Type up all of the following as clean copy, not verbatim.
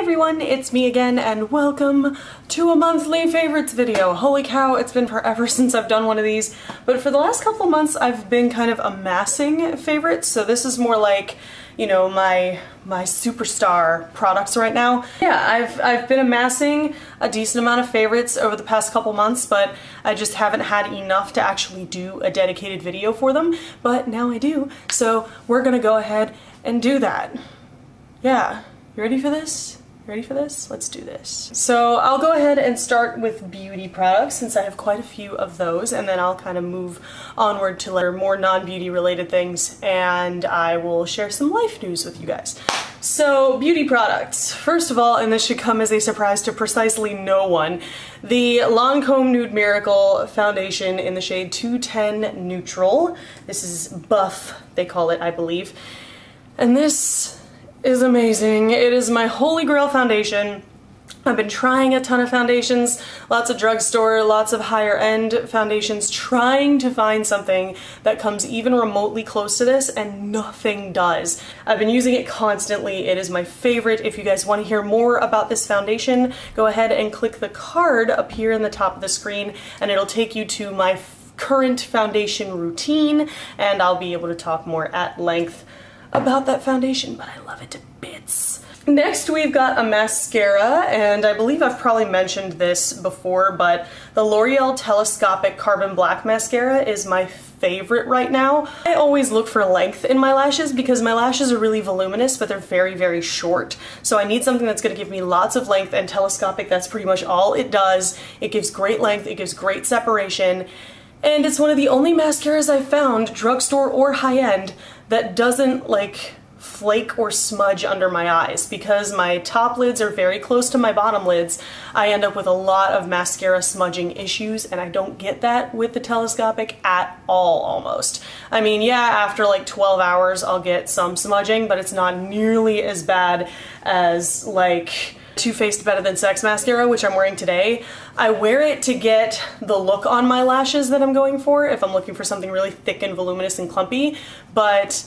everyone, it's me again and welcome to a monthly favorites video. Holy cow, it's been forever since I've done one of these, but for the last couple of months I've been kind of amassing favorites, so this is more like, you know, my superstar products right now. Yeah, I've been amassing a decent amount of favorites over the past couple months, but I just haven't had enough to actually do a dedicated video for them, but now I do, so we're gonna go ahead and do that. Yeah. You ready for this? Ready for this? Let's do this. So I'll go ahead and start with beauty products since I have quite a few of those, and then I'll kind of move onward to more non-beauty related things, and I will share some life news with you guys. So beauty products. First of all, and this should come as a surprise to precisely no one, the Lancome Nude Miracle foundation in the shade 210 Neutral. This is buff, they call it, I believe. And this is amazing. It is my holy grail foundation. I've been trying a ton of foundations, lots of drugstore, lots of higher end foundations, trying to find something that comes even remotely close to this, and nothing does. I've been using it constantly. It is my favorite. If you guys want to hear more about this foundation, go ahead and click the card up here in the top of the screen and it'll take you to my current foundation routine, and I'll be able to talk more at length about that foundation, but I love it to bits. Next we've got a mascara, and I believe I've probably mentioned this before, but the L'Oreal Telescopic Carbon Black Mascara is my favorite right now. I always look for length in my lashes because my lashes are really voluminous, but they're very, very short. So I need something that's going to give me lots of length, and Telescopic, that's pretty much all it does. It gives great length, it gives great separation, and it's one of the only mascaras I've found, drugstore or high-end, that doesn't like flake or smudge under my eyes. Because my top lids are very close to my bottom lids, I end up with a lot of mascara smudging issues, and I don't get that with the Telescopic at all, almost. I mean, yeah, after like 12 hours I'll get some smudging, but it's not nearly as bad as like Too Faced Better Than Sex mascara, which I'm wearing today. I wear it to get the look on my lashes that I'm going for, if I'm looking for something really thick and voluminous and clumpy, but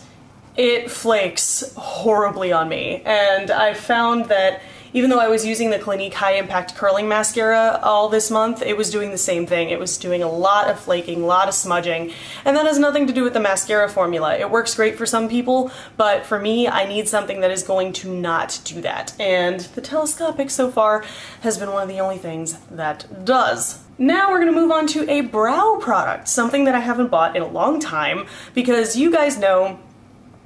it flakes horribly on me. And I found that even though I was using the Clinique High Impact Curling Mascara all this month, it was doing the same thing. It was doing a lot of flaking, a lot of smudging, and that has nothing to do with the mascara formula. It works great for some people, but for me, I need something that is going to not do that. And the Telescopic so far has been one of the only things that does. Now we're gonna move on to a brow product, something that I haven't bought in a long time, because you guys know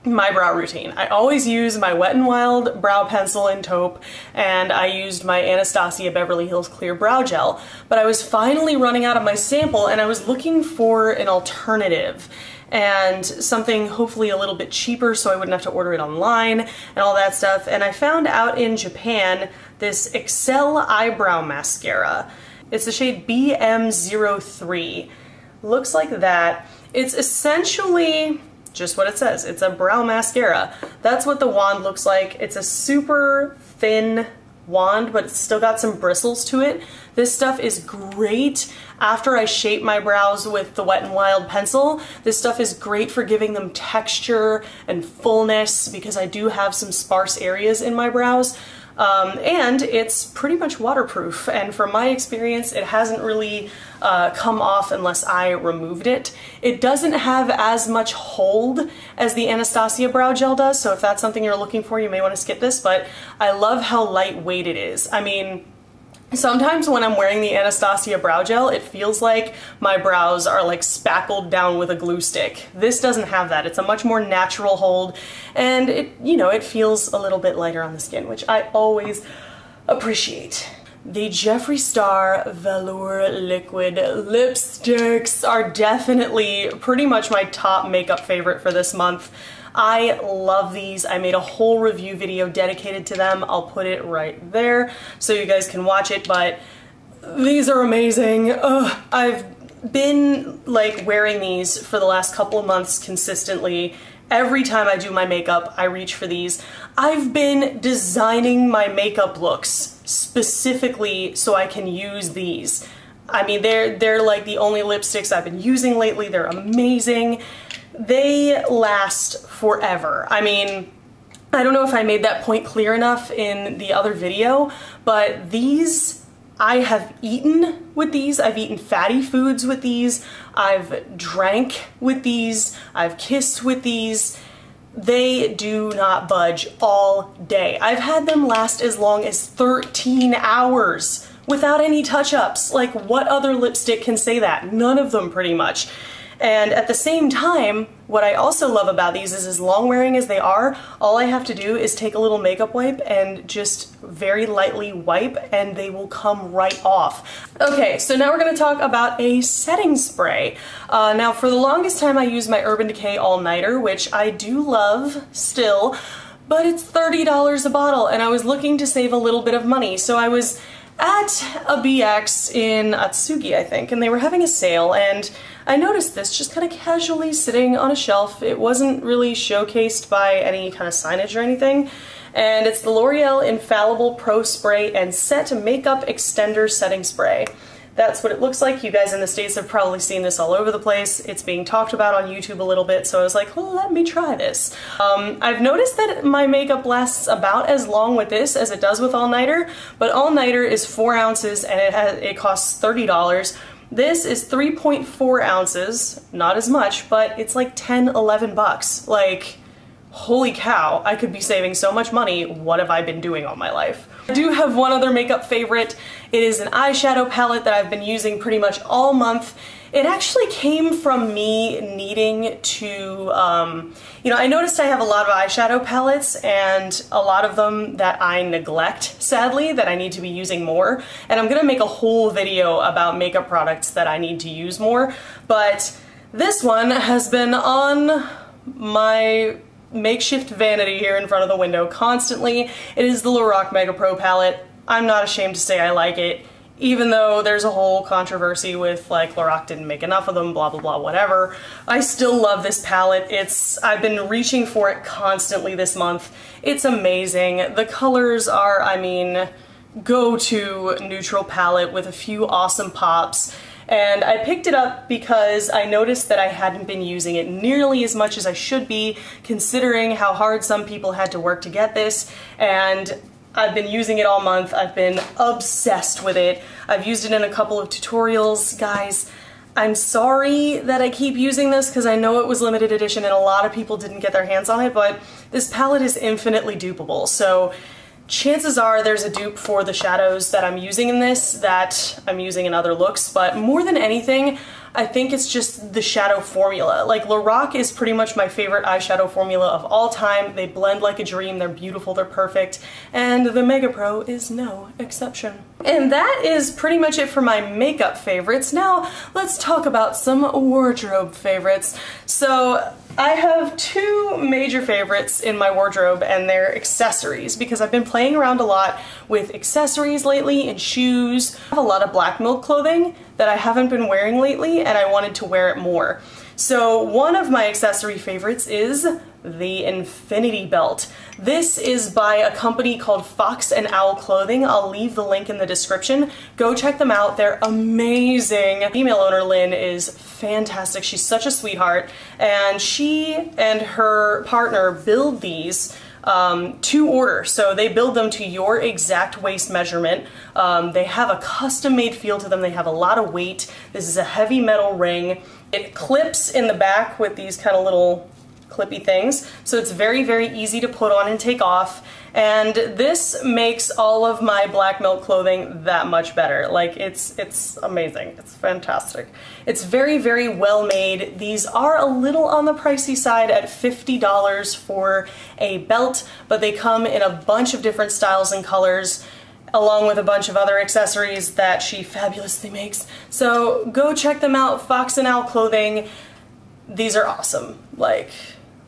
my brow routine. I always use my Wet n Wild brow pencil in taupe, and I used my Anastasia Beverly Hills Clear Brow Gel, but I was finally running out of my sample and I was looking for an alternative and something hopefully a little bit cheaper so I wouldn't have to order it online and all that stuff, and I found out in Japan this Excel Eyebrow Mascara. It's the shade BM03. Looks like that. It's essentially just what it says. It's a brow mascara. That's what the wand looks like. It's a super thin wand, but it's still got some bristles to it. This stuff is great after I shape my brows with the Wet n Wild pencil. This stuff is great for giving them texture and fullness because I do have some sparse areas in my brows. And it's pretty much waterproof, and from my experience it hasn't really come off unless I removed it. It doesn't have as much hold as the Anastasia Brow Gel does, so if that's something you're looking for you may want to skip this, but I love how lightweight it is. I mean, sometimes when I'm wearing the Anastasia Brow Gel, it feels like my brows are like spackled down with a glue stick. This doesn't have that. It's a much more natural hold, and it, you know, it feels a little bit lighter on the skin, which I always appreciate. The Jeffree Star Velour Liquid lipsticks are definitely pretty much my top makeup favorite for this month. I love these. I made a whole review video dedicated to them. I'll put it right there so you guys can watch it, but these are amazing. Ugh, I've been like wearing these for the last couple of months consistently. Every time I do my makeup, I reach for these. I've been designing my makeup looks specifically so I can use these. I mean, they're like the only lipsticks I've been using lately. They're amazing. They last forever. I mean, I don't know if I made that point clear enough in the other video, but these, I have eaten with these. I've eaten fatty foods with these. I've drank with these. I've kissed with these. They do not budge all day. I've had them last as long as 13 hours without any touch-ups. Like, what other lipstick can say that? None of them, pretty much. And at the same time, what I also love about these is, as long wearing as they are, all I have to do is take a little makeup wipe and just very lightly wipe and they will come right off. Okay, so now we're going to talk about a setting spray. Now for the longest time I used my Urban Decay All-Nighter, which I do love still, but it's $30 a bottle and I was looking to save a little bit of money. So I was at a BX in Atsugi, I think, and they were having a sale, and I noticed this just kind of casually sitting on a shelf. It wasn't really showcased by any kind of signage or anything, and it's the L'Oreal Infallible Pro Spray and Set Makeup Extender Setting Spray. That's what it looks like. You guys in the States have probably seen this all over the place. It's being talked about on YouTube a little bit, so I was like, well, let me try this. I've noticed that my makeup lasts about as long with this as it does with All-Nighter, but All-Nighter is 4 ounces and it costs $30. This is 3.4 ounces, not as much, but it's like 10, 11 bucks. Like, holy cow, I could be saving so much money. What have I been doing all my life? I do have one other makeup favorite. It is an eyeshadow palette that I've been using pretty much all month. It actually came from me needing to, you know, I noticed I have a lot of eyeshadow palettes and a lot of them that I neglect, sadly, that I need to be using more. And I'm gonna make a whole video about makeup products that I need to use more. But this one has been on my makeshift vanity here in front of the window constantly. It is the Lorac Mega Pro palette. I'm not ashamed to say I like it, even though there's a whole controversy with, like, Lorac didn't make enough of them, blah blah blah, whatever. I still love this palette. I've been reaching for it constantly this month. It's amazing. The colors are, I mean, go-to neutral palette with a few awesome pops. And I picked it up because I noticed that I hadn't been using it nearly as much as I should be, considering how hard some people had to work to get this, and I've been using it all month. I've been obsessed with it. I've used it in a couple of tutorials. Guys, I'm sorry that I keep using this because I know it was limited edition and a lot of people didn't get their hands on it, but this palette is infinitely dupable. So chances are there's a dupe for the shadows that I'm using in this that I'm using in other looks, but more than anything, I think it's just the shadow formula. Like, Lorac is pretty much my favorite eyeshadow formula of all time. They blend like a dream, they're beautiful, they're perfect, and the Mega Pro is no exception. And that is pretty much it for my makeup favorites. Now, let's talk about some wardrobe favorites. So, I have two major favorites in my wardrobe, and they're accessories, because I've been playing around a lot with accessories lately and shoes. I have a lot of black milk clothing that I haven't been wearing lately, and I wanted to wear it more. So one of my accessory favorites is the Infinity Belt. This is by a company called Fox and Owl Clothing. I'll leave the link in the description. Go check them out. They're amazing. Female owner Lynn is fantastic. She's such a sweetheart, and she and her partner build these to order. So they build them to your exact waist measurement. They have a custom-made feel to them. They have a lot of weight. This is a heavy metal ring. It clips in the back with these kind of little clippy things, so it's very, very easy to put on and take off, and this makes all of my black milk clothing that much better. Like, it's amazing. It's fantastic. It's very, very well made. These are a little on the pricey side at $50 for a belt, but they come in a bunch of different styles and colors, along with a bunch of other accessories that she fabulously makes. So go check them out, Fox and Owl Clothing. These are awesome. Like,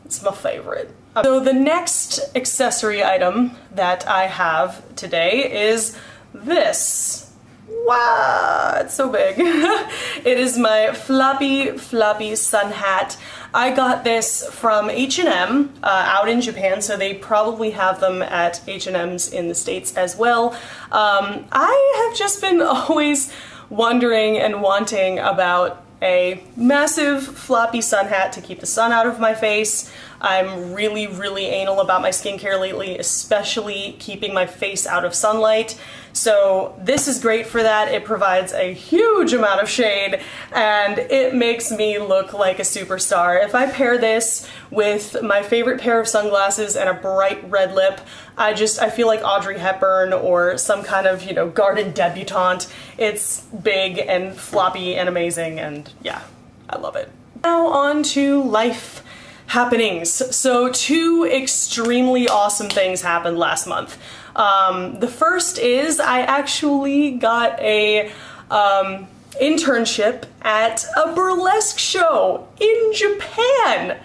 it's my favorite. So the next accessory item that I have today is this. Wow, it's so big. It is my floppy sun hat. I got this from H&M out in Japan, so they probably have them at H&M's in the States as well. I have just been always wondering and wanting about a massive floppy sun hat to keep the sun out of my face. I'm really, really anal about my skincare lately, especially keeping my face out of sunlight. So this is great for that. It provides a huge amount of shade and it makes me look like a superstar. If I pair this with my favorite pair of sunglasses and a bright red lip, I feel like Audrey Hepburn or some kind of, you know, garden debutante. It's big and floppy and amazing, and yeah, I love it. Now on to life happenings. So 2 extremely awesome things happened last month. The first is I actually got a internship at a burlesque show in Japan.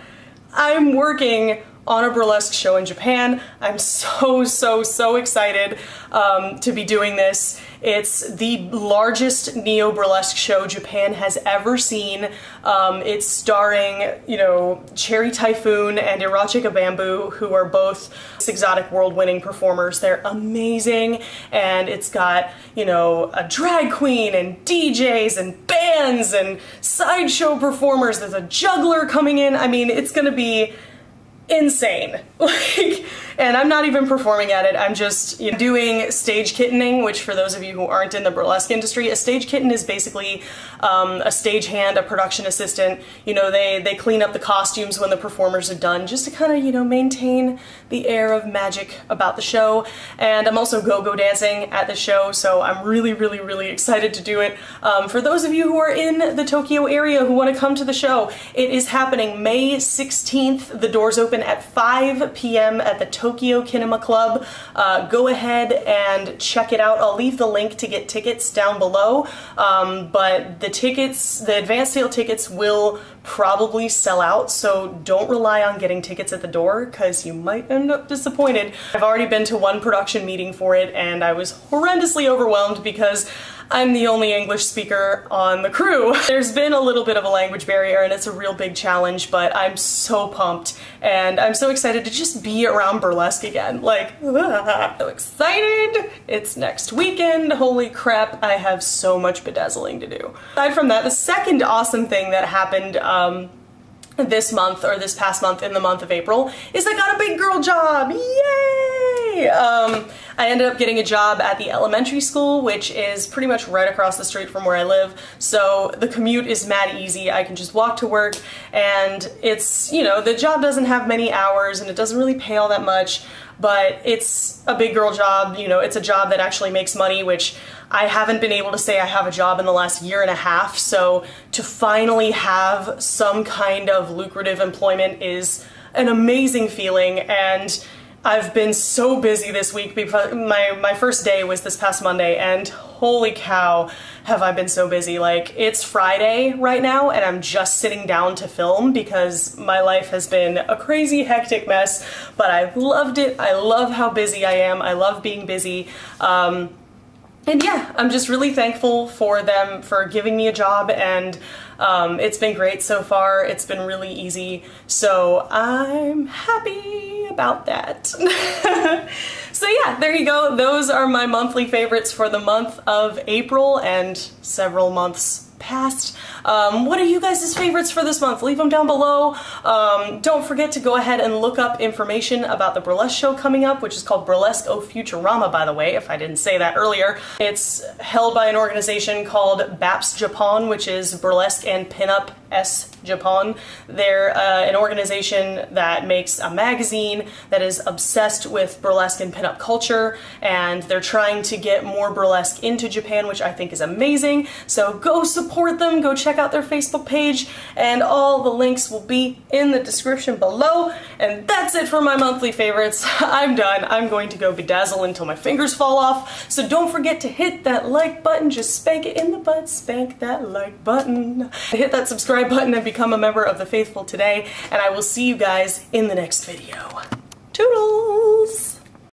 I'm working on a burlesque show in Japan. I'm so excited to be doing this. It's the largest Neo-Burlesque show Japan has ever seen. It's starring, you know, Cherry Typhoon and Erotica Bamboo, who are both exotic world-winning performers. They're amazing, and it's got, you know, a drag queen and DJs and bands and sideshow performers. There's a juggler coming in. I mean, it's gonna be insane. Like, and I'm not even performing at it, I'm just, you know, doing stage kittening, which for those of you who aren't in the burlesque industry, a stage kitten is basically a stagehand, a production assistant. You know, they clean up the costumes when the performers are done, just to kind of, you know, maintain the air of magic about the show. And I'm also go-go dancing at the show, so I'm really excited to do it. For those of you who are in the Tokyo area who want to come to the show, it is happening May 16th. The doors open at 5 p.m. at the Tokyo Kinema Club. Go ahead and check it out. I'll leave the link to get tickets down below, but the advance sale tickets will probably sell out, so don't rely on getting tickets at the door because you might end up disappointed. I've already been to 1 production meeting for it and I was horrendously overwhelmed because I'm the only English speaker on the crew. There's been a little bit of a language barrier and it's a real big challenge, but I'm so pumped and I'm so excited to just be around burlesque again. Like, so excited! It's next weekend. Holy crap, I have so much bedazzling to do. Aside from that, the second awesome thing that happened this month, or this past month in the month of April, is I got a big girl job! Yay! I ended up getting a job at the elementary school, which is pretty much right across the street from where I live, so the commute is mad easy. I can just walk to work, and it's, you know, the job doesn't have many hours and it doesn't really pay all that much, but it's a big girl job. You know, it's a job that actually makes money, which I haven't been able to say I have a job in the last 1.5 years, so to finally have some kind of lucrative employment is an amazing feeling. And I've been so busy this week because my first day was this past Monday, and holy cow, have I been so busy. Like, it's Friday right now and I'm just sitting down to film because my life has been a crazy hectic mess, but I've loved it. I love how busy I am. I love being busy. And yeah, I'm just really thankful for them for giving me a job, and it's been great so far. It's been really easy, so I'm happy about that. So yeah, there you go. Those are my monthly favorites for the month of April and several months past. What are you guys' favorites for this month? Leave them down below. Don't forget to go ahead and look up information about the burlesque show coming up, which is called Burlesk-o-Futurama, by the way, if I didn't say that earlier. It's held by an organization called BAPS Japan, which is Burlesque and Pinup S Japan. They're an organization that makes a magazine that is obsessed with burlesque and pinup culture, and they're trying to get more burlesque into Japan, which I think is amazing. So go support them, go check out their Facebook page, and all the links will be in the description below. And that's it for my monthly favorites. I'm done. I'm going to go bedazzle until my fingers fall off. So don't forget to hit that like button. Just spank it in the butt. Spank that like button. Hit that subscribe button and become a member of the faithful today, and I will see you guys in the next video. Toodles!